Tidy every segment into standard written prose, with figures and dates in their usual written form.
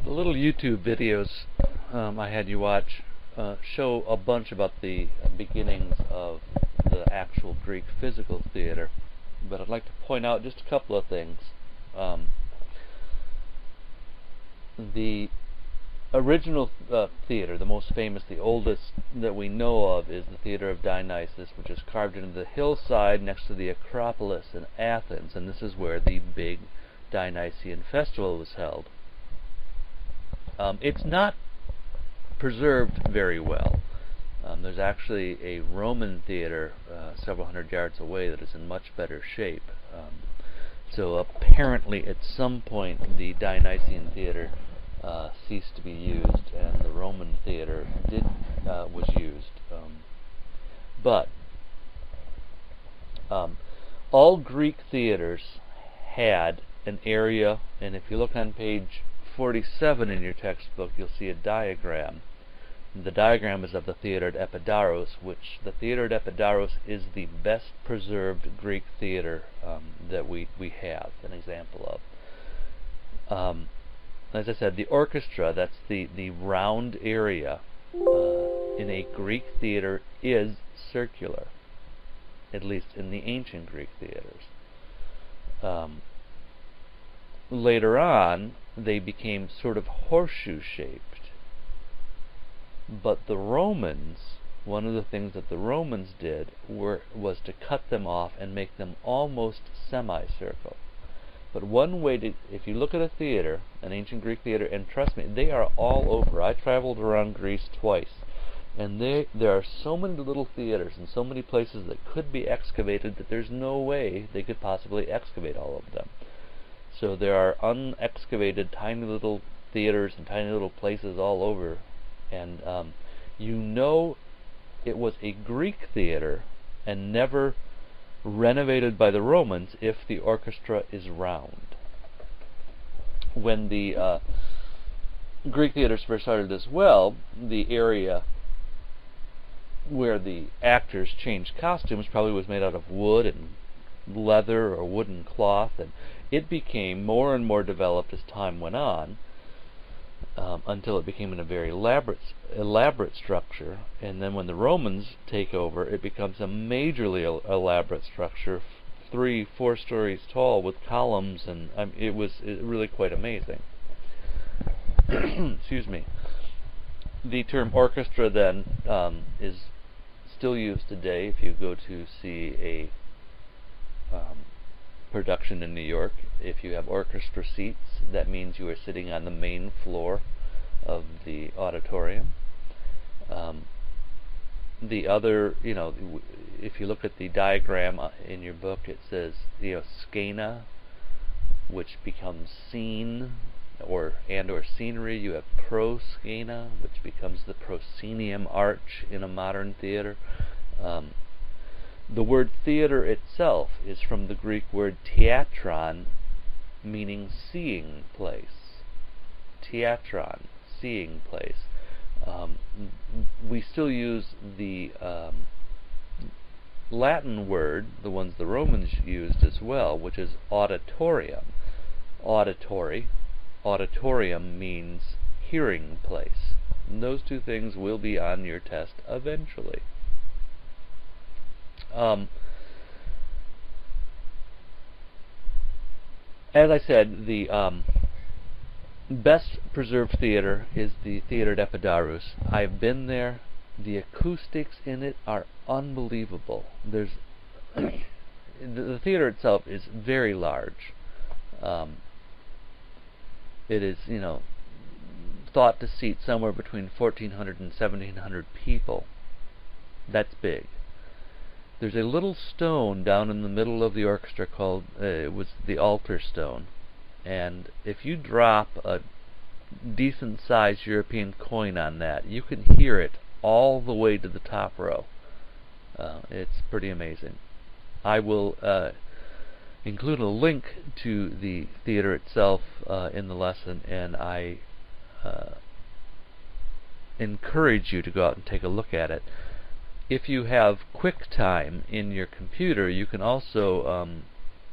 The little YouTube videos I had you watch show a bunch about the beginnings of the actual Greek physical theater, but I'd like to point out just a couple of things. The original theater, the most famous, the oldest that we know of, is the Theater of Dionysus, which is carved into the hillside next to the Acropolis in Athens, and this is where the big Dionysian festival was held. It's not preserved very well. There's actually a Roman theater several hundred yards away that is in much better shape. So apparently at some point the Dionysian theater ceased to be used, and the Roman theater was used. But all Greek theaters had an area, and if you look on page 47 in your textbook, you'll see a diagram. The diagram is of the theater at Epidaurus, which the theater at Epidaurus is the best preserved Greek theater that we have an example of. As I said, the orchestra, that's the round area in a Greek theater, is circular, at least in the ancient Greek theaters. Later on, they became sort of horseshoe-shaped. But the Romans, one of the things that the Romans did was to cut them off and make them almost semicircle. But one way to, if you look at a theater, an ancient Greek theater, and trust me, they are all over. I traveled around Greece twice, and there are so many little theaters and so many places that could be excavated that there's no way they could possibly excavate all of them. So there are unexcavated tiny little theaters and tiny little places all over, and you know it was a Greek theater and never renovated by the Romans if the orchestra is round. When the Greek theaters first started as well, the area where the actors changed costumes probably was made out of wood and leather or wooden cloth, and it became more and more developed as time went on, until it became in a very elaborate structure. And then when the Romans take over, it becomes a majorly elaborate structure, 3-4 stories tall with columns, and it was really quite amazing. Excuse me. The term orchestra then is still used today. If you go to see a production in New York, if you have orchestra seats, that means you are sitting on the main floor of the auditorium. The other, if you look at the diagram in your book, it says, scena, which becomes scene or scenery. You have proscena, which becomes the proscenium arch in a modern theater. The word theater itself is from the Greek word theatron, meaning seeing place. Theatron, seeing place. We still use the Latin word, the ones the Romans used as well, which is auditorium. Auditorium means hearing place. And those two things will be on your test eventually. As I said, the best preserved theater is the theater at Epidaurus. I've been there. The acoustics in it are unbelievable. The theater itself is very large. It is, thought to seat somewhere between 1,400 and 1,700 people. That's big. There's a little stone down in the middle of the orchestra called, it was the altar stone, and if you drop a decent sized European coin on that, you can hear it all the way to the top row. It's pretty amazing. I will include a link to the theater itself in the lesson, and I encourage you to go out and take a look at it. If you have QuickTime in your computer, you can also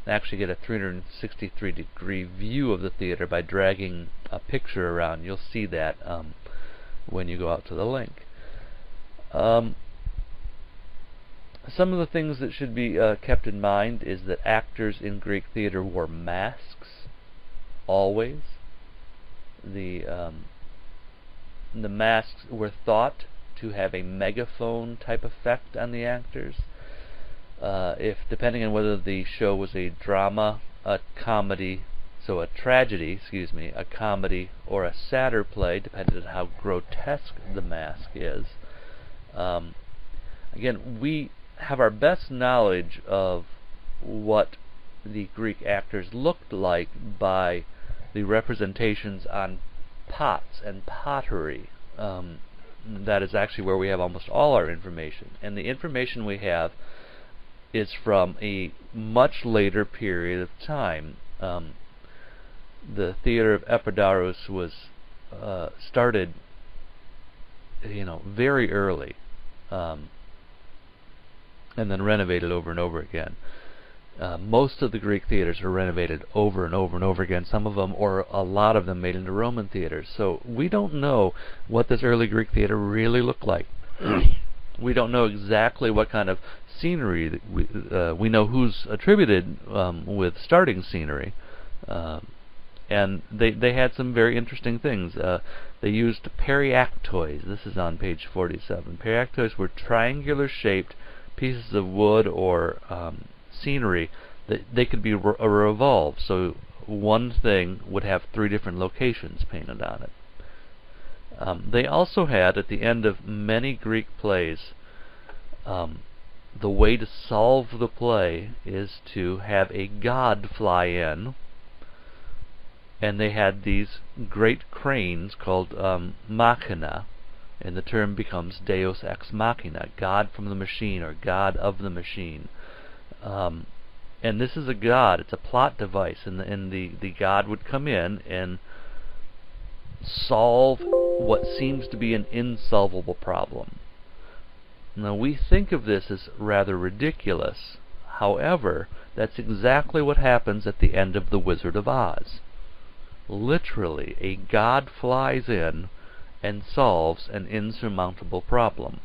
actually get a 363-degree view of the theater by dragging a picture around. You'll see that when you go out to the link. Some of the things that should be kept in mind is that actors in Greek theater wore masks always. The masks were thought to have a megaphone type effect on the actors. If depending on whether the show was a drama, a comedy, so a tragedy, a comedy, or a satyr play, depending on how grotesque the mask is. Again, we have our best knowledge of what the Greek actors looked like by the representations on pots and pottery. That is actually where we have almost all our information. And the information we have is from a much later period of time. The theater of Epidaurus was started, very early, and then renovated over and over again. Most of the Greek theaters are renovated over and over and over again. Some of them, or a lot of them, made into Roman theaters. So we don't know what this early Greek theater really looked like. We don't know exactly what kind of scenery that we know who's attributed with starting scenery, and they had some very interesting things. They used periactois. This is on page 47. Periactois were triangular shaped pieces of wood or scenery that they could be revolved, so one thing would have 3 different locations painted on it. They also had, at the end of many Greek plays, the way to solve the play is to have a god fly in, and they had these great cranes called machina, and the term becomes deus ex machina, God from the machine, or God of the machine. And this is a god, it's a plot device, and the god would come in and solve what seems to be an insolvable problem. Now, we think of this as rather ridiculous. However, that's exactly what happens at the end of The Wizard of Oz. Literally, a god flies in and solves an insurmountable problem.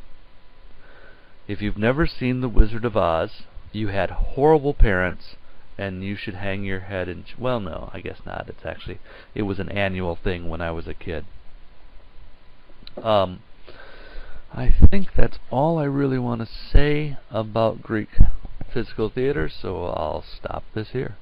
If you've never seen The Wizard of Oz, you had horrible parents, and you should hang your head in... Well, no, I guess not. It was an annual thing when I was a kid. I think that's all I really want to say about Greek physical theater, so I'll stop this here.